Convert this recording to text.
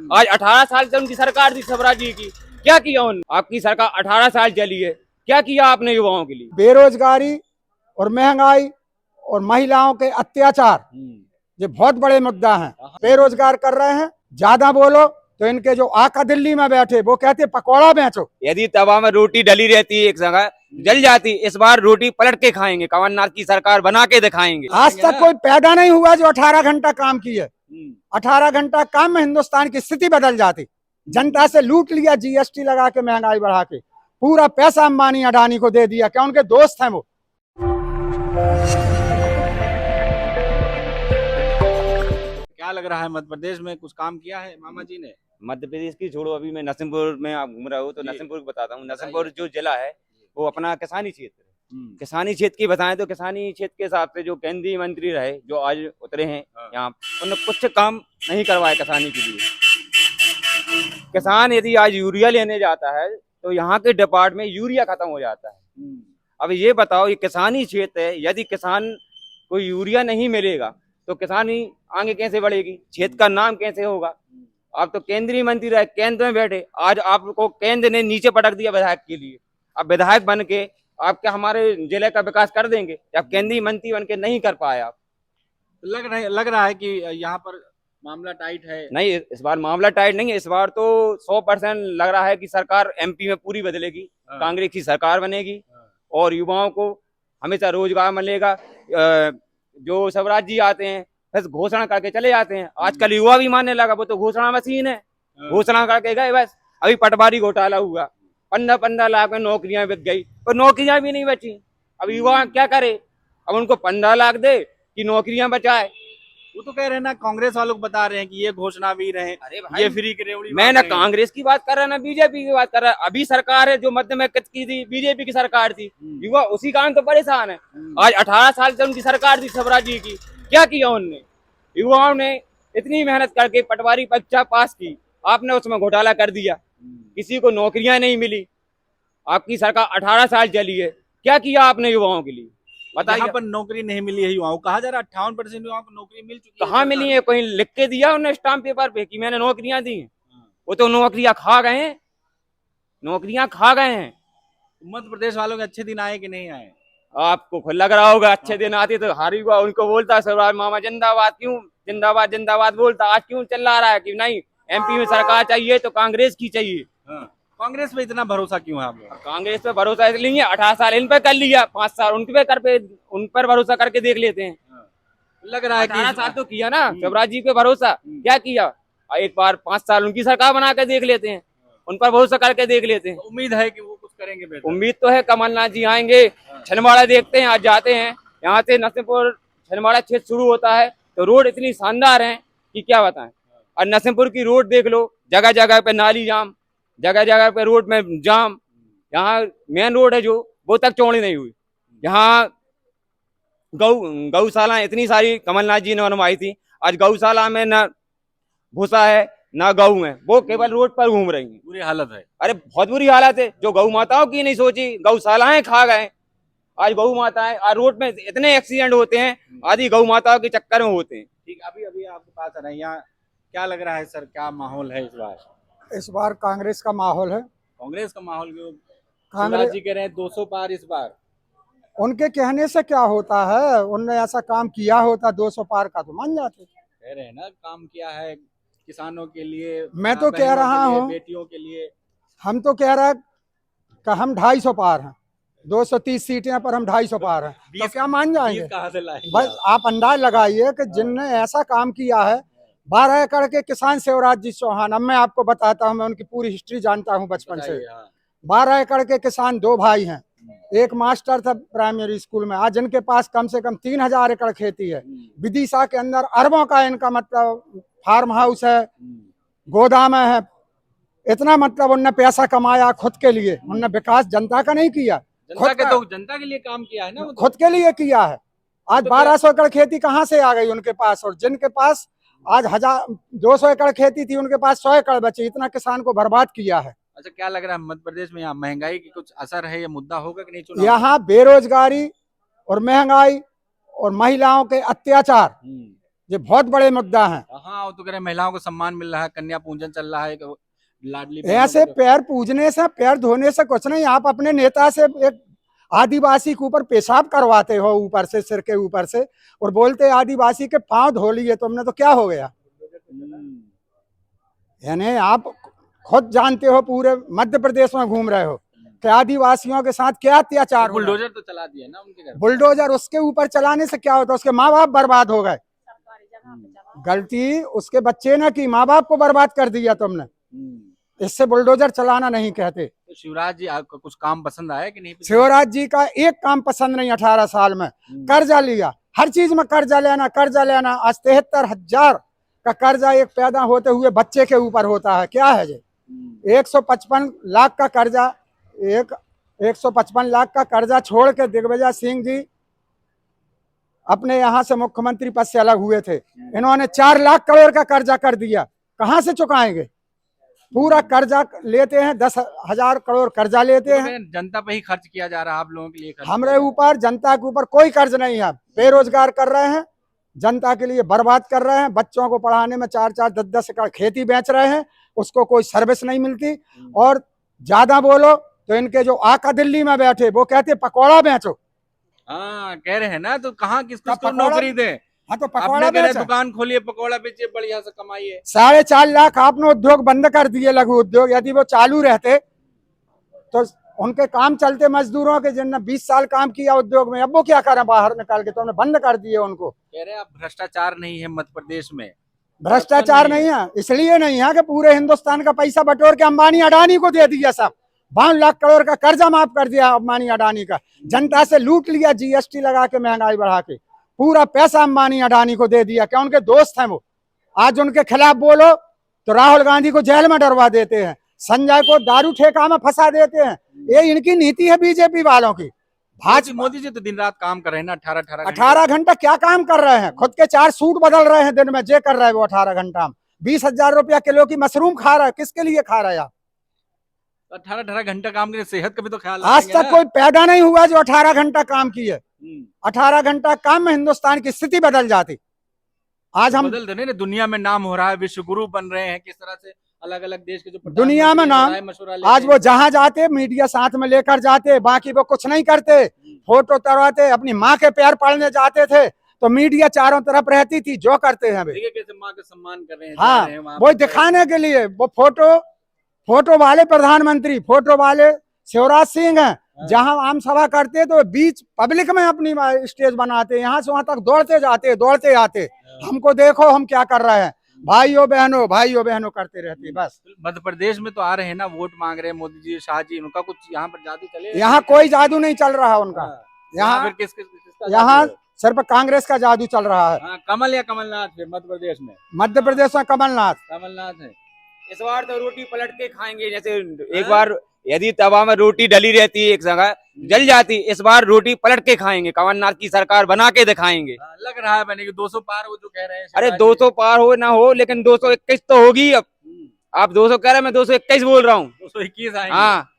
आज 18 साल से उनकी सरकार थी स्वराज जी की, क्या किया उन्होंने? आपकी सरकार 18 साल चली है, क्या किया आपने युवाओं के लिए? बेरोजगारी और महंगाई और महिलाओं के अत्याचार ये बहुत बड़े मुद्दा हैं। बेरोजगार कर रहे हैं, ज्यादा बोलो तो इनके जो आका दिल्ली में बैठे वो कहते पकौड़ा बेचो। यदि तवा में रोटी डली रहती है एक जगह जल जाती, इस बार रोटी पलट के खाएंगे, कमलनाथ की सरकार बना के दिखाएंगे। आज तक कोई पैदा नहीं हुआ जो 18 घंटा काम किए। 18 घंटा काम में हिंदुस्तान की स्थिति बदल जाती। जनता से लूट लिया, जीएसटी लगा के, महंगाई बढ़ा के, पूरा पैसा अंबानी अडानी को दे दिया। क्या उनके दोस्त हैं वो? क्या लग रहा है मध्य प्रदेश में कुछ काम किया है मामा जी ने? मध्य प्रदेश की छोड़ो, अभी मैं नरसिंहपुर में आप घूम रहा हूँ तो नरसिंहपुर की बताता हूँ। नरसिंहपुर जो जिला है वो अपना किसानी क्षेत्र है। किसानी क्षेत्र की बताएं तो किसानी क्षेत्र के हिसाब से जो केंद्रीय मंत्री रहे जो आज उतरे हैं यहाँ, उन्होंने कुछ काम नहीं करवाया किसानी के लिए। किसान यदि आज यूरिया लेने जाता है तो यहाँ के डिपार्टमेंट में यूरिया खत्म हो जाता है। अब ये बताओ, ये किसानी क्षेत्र है, यदि किसान को यूरिया नहीं मिलेगा तो किसानी आगे कैसे बढ़ेगी, क्षेत्र का नाम कैसे होगा? आप तो केंद्रीय मंत्री रहे, केंद्र में बैठे, आज आपको केंद्र ने नीचे पटक दिया विधायक के लिए। अब विधायक बन के आप क्या हमारे जिले का विकास कर देंगे? जब केंद्रीय मंत्री बन के नहीं कर पाए आप। लग रहा है कि यहाँ पर मामला टाइट है। नहीं, इस बार मामला टाइट नहीं है। इस बार तो 100% लग रहा है कि सरकार एमपी में पूरी बदलेगी, कांग्रेस की सरकार बनेगी और युवाओं को हमेशा रोजगार मिलेगा। जो स्वराज जी आते हैं बस घोषणा करके चले जाते हैं। आजकल युवा भी मानने लगा, वो तो घोषणा मशीन है, घोषणा करके गए बस। अभी पटवारी घोटाला हुआ, 15 लाख में नौकरियां बिक गई, पर नौकरियां भी नहीं बची। अब युवा क्या करे? अब उनको 15 लाख दे कि नौकरियां बचाए? वो तो कह रहे हैं ना, कांग्रेस वालों को बता रहे हैं कि ये घोषणा भी रहे, ये फ्री की रेवड़ी। मैं ना कांग्रेस की बात कर रहा ना बीजेपी की बात कर रहा। अभी सरकार है जो मध्य में की थी, बीजेपी की सरकार थी, युवा उसी कारण तो परेशान है। आज 18 साल से उनकी सरकार थी स्वराज जी की, क्या किया उनने? युवाओं ने इतनी मेहनत करके पटवारी परीक्षा पास की, आपने उसमें घोटाला कर दिया, किसी को नौकरियां नहीं मिली। आपकी सरकार 18 साल चली है, क्या किया आपने युवाओं के लिए बताइए? यहाँ पर नौकरी नहीं मिली है युवाओं, कहा जा रहा है 58% युवाओं को नौकरी मिल चुकी है। कहाँ मिली है? कोई लिख के दिया उन्हें स्टाम्प पेपर पे कि मैंने नौकरियां दी हैं? वो तो नौकरियां खा गए हैं, नौकरियां खा गए हैं। मध्य प्रदेश वालों के अच्छे दिन आए कि नहीं आए? आपको खुद लग रहा होगा अच्छे दिन आते तो हारी हुआ उनको बोलता स्वराज मामा जिंदाबाद, क्यों जिंदाबाद जिंदाबाद बोलता। आज क्यों चल रहा है कि नहीं एमपी में सरकार चाहिए तो कांग्रेस की चाहिए? कांग्रेस पे इतना भरोसा क्यों है आप लोग? कांग्रेस पे भरोसा इसलिए 18 साल इन पे कर लिया, 5 साल उन पर भरोसा करके देख लेते हैं। लग रहा है कि 18 साल तो किया ना स्वराज जी पे भरोसा, क्या किया? एक बार 5 साल उनकी सरकार बना के देख लेते हैं, उन पर भरोसा करके देख लेते हैं। उम्मीद है कि वो कुछ करेंगे बेहतर। उम्मीद तो है कमलनाथ जी आएंगे। छिंदवाड़ा देखते हैं, आज जाते हैं, यहाँ से नरसिंहपुर छिंदवाड़ा क्षेत्र शुरू होता है तो रोड इतनी शानदार है कि क्या बताएं। और नरसिंहपुर की रोड देख लो, जगह जगह पे नाली जाम, जगह जगह पे रोड में जाम। यहाँ मेन रोड है जो वो तक चौड़ी नहीं हुई। यहाँ गौशाला इतनी सारी कमलनाथ जी ने बनवाई थी, आज गौशाला में न भूसा है ना गऊ है, वो केवल रोड पर घूम रही है। बुरी हालत है। अरे बहुत बुरी हालत है। जो गौ माताओं की नहीं सोची, गौशालाएं खा गए। आज गौ माताएं, आज रोड में इतने एक्सीडेंट होते हैं, आदि गौ माताओं के चक्कर में होते हैं। ठीक, अभी आपके पास आ रहे हैं, यहाँ क्या लग रहा है सर, क्या माहौल है इस बार? इस बार कांग्रेस का माहौल है। कांग्रेस का माहौल क्यों? कांग्रेस जी कह रहे हैं 200 पार इस बार। उनके कहने से क्या होता है? उनने ऐसा काम किया होता 200 पार का तो मान जाते। कह रहे हैं ना काम किया है किसानों के लिए, मैं तो कह रहा हूँ, बेटियों के लिए। हम तो कह रहा कि हम 250 पार हैं, 230 सीटें पर हम 250 पार हैं, तो क्या मान जाएंगे? कहाँ से लाएंगे? बस आप अंदाज लगाइए कि जिनने ऐसा काम किया है। 12 एकड़ के किसान शिवराज जी चौहान, अब मैं आपको बताता हूँ, मैं उनकी पूरी हिस्ट्री जानता हूँ बचपन से। 12 एकड़ के किसान, 2 भाई हैं, एक मास्टर था प्राइमरी स्कूल में। आज इनके पास कम से कम 3000 एकड़ खेती है। विदिशा के अंदर अरबों का इनका मतलब फार्म हाउस है, गोदाम है। इतना मतलब उनने पैसा कमाया खुद के लिए, उनने विकास जनता का नहीं किया, जनता के लिए काम किया है ना, खुद के लिए किया है। आज 1200 एकड़ खेती कहाँ से आ गई उनके पास? और जिनके पास आज 200 एकड़ खेती थी, उनके पास 100 एकड़ बची। इतना किसान को बर्बाद किया है। अच्छा, क्या लग रहा है मध्य प्रदेश में यहाँ महंगाई की कुछ असर है, ये मुद्दा होगा कि नहीं चुनाव? यहाँ बेरोजगारी और महंगाई और महिलाओं के अत्याचार ये बहुत बड़े मुद्दा हैं। हाँ, वो तो कह रहे हैं महिलाओं को सम्मान मिल रहा है, कन्या पूजन चल रहा है, लाडली ऐसे पैर पूजने से, पैर धोने से कुछ नहीं। आप अपने नेता से एक आदिवासी के ऊपर पेशाब करवाते हो ऊपर से, सिर के ऊपर से, और बोलते आदिवासी के पांव धो लिए तुमने, तो क्या हो गया? यानी आप खुद जानते हो, पूरे मध्य प्रदेश में घूम रहे हो कि आदिवासियों के साथ क्या अत्याचार। बुलडोजर तो चला दिया ना उनके घर। बुलडोजर उसके ऊपर चलाने से क्या होता? उसके माँ बाप बर्बाद हो गए। गलती उसके बच्चे ने की, माँ बाप को बर्बाद कर दिया तुमने। इससे बुलडोजर चलाना नहीं कहते। तो शिवराज जी आपको कुछ काम पसंद आया कि नहीं? शिवराज जी का एक काम पसंद नहीं। 18 साल में कर्जा लिया, हर चीज में कर्जा लेना, कर्जा लेना। आज 73,000 का कर्जा एक पैदा होते हुए बच्चे के ऊपर होता है। क्या है ये? 155 लाख का कर्जा, 155 लाख का कर्जा छोड़ के दिग्विजय सिंह जी अपने यहाँ से मुख्यमंत्री पद से अलग हुए थे। इन्होंने 4 लाख करोड़ का कर्जा कर दिया। कहाँ से चुकाएंगे? पूरा कर्जा लेते हैं, 10,000 करोड़ कर्जा लेते हैं। जनता पे ही खर्च किया जा रहा है, आप लोगों के लिए हमारे ऊपर, जनता के ऊपर कोई कर्ज नहीं है। बेरोजगार कर रहे हैं, जनता के लिए बर्बाद कर रहे हैं। बच्चों को पढ़ाने में 4-4, 10-10 एकड़ खेती बेच रहे हैं, उसको कोई सर्विस नहीं मिलती। और ज्यादा बोलो तो इनके जो आका दिल्ली में बैठे वो कहते पकौड़ा बेचो। हाँ, कह रहे हैं ना, तो कहाँ किसको नौकरी दे? हाँ, तो आपने पकौड़ा कह रहे बेचो, दुकान खोलिए, पकौड़ा बेचिए, बढ़िया से कमाइए। 4.5 लाख आपने उद्योग बंद कर दिए, लघु उद्योग। यदि वो चालू रहते तो उनके काम चलते, मजदूरों के जिनने 20 साल काम किया उद्योग में, अब वो क्या करें बाहर निकाल के? तो उन्होंने बंद कर दिए उनको। कह रहे हैं अब भ्रष्टाचार नहीं है मध्य प्रदेश में। भ्रष्टाचार नहीं है, इसलिए नहीं है कि पूरे हिंदुस्तान का पैसा बटोर के अंबानी अडानी को दे दिया। सब 52 लाख करोड़ का कर्जा माफ कर दिया अंबानी अडानी का। जनता से लूट लिया, जीएसटी लगा के, महंगाई बढ़ा के। पूरा पैसा अंबानी अडानी को दे दिया। क्या उनके दोस्त हैं वो? आज उनके खिलाफ बोलो तो राहुल गांधी को जेल में डरवा देते हैं, संजय को दारू ठेका में फंसा देते हैं। ये इनकी नीति है बीजेपी वालों की। भाजपा मोदी जी तो दिन रात काम कर रहे हैं ना, 18 घंटा क्या काम कर रहे हैं? खुद के 4 सूट बदल रहे हैं दिन में, जे कर रहे हैं वो 18 घंटा में। 20,000 रुपया किलो की मशरूम खा रहा है। किसके लिए खा रहा है आप? 18 घंटा काम करे, सेहत का भी तो ख्याल आज तक कोई पैदा नहीं हुआ जो 18 घंटा काम किए। 18 घंटा काम में हिंदुस्तान की स्थिति बदल जाती। आज हम बदल देने, दुनिया में नाम हो रहा है, विश्व गुरु बन रहे हैं। किस तरह से अलग अलग देश के जो दुनिया में नाम, आज वो जहां जाते मीडिया साथ में लेकर जाते, बाकी वो कुछ नहीं करते। फोटो तरवाते, अपनी माँ के पैर पड़ने जाते थे तो मीडिया चारों तरफ रहती थी। जो करते हैं कैसे माँ का सम्मान कर रहे हैं। हाँ, वो दिखाने के लिए। वो फोटो वाले प्रधानमंत्री, फोटो वाले शिवराज सिंह हैं। जहां आम सभा करते तो बीच पब्लिक में अपनी स्टेज बनाते, यहाँ से वहां तक दौड़ते जाते, दौड़ते आते। हमको देखो हम क्या कर रहे हैं, भाइयों बहनों करते रहते बस। मध्य प्रदेश में तो आ रहे हैं ना, वोट मांग रहे हैं मोदी जी, शाह जी, उनका कुछ यहाँ पर जादू चले? यहाँ कोई जादू नहीं चल रहा उनका। यहाँ यहाँ सिर्फ कांग्रेस का जादू चल रहा है। कमल या कमलनाथ फिर मध्य प्रदेश में? मध्य प्रदेश में कमलनाथ है। इस बार तो रोटी पलट के खाएंगे। जैसे एक बार यदि तवा में रोटी डली रहती है, एक जगह जल जाती, इस बार रोटी पलट के खाएंगे। कमलनाथ की सरकार बना के दिखाएंगे। लग रहा है मैंने कि 200 पार हो जो कह रहे हैं। अरे 200 पार हो ना हो, लेकिन 221 तो होगी। अब आप 200 कह रहे हैं, मैं 221 बोल रहा हूँ। 221 आएंगे। हाँ,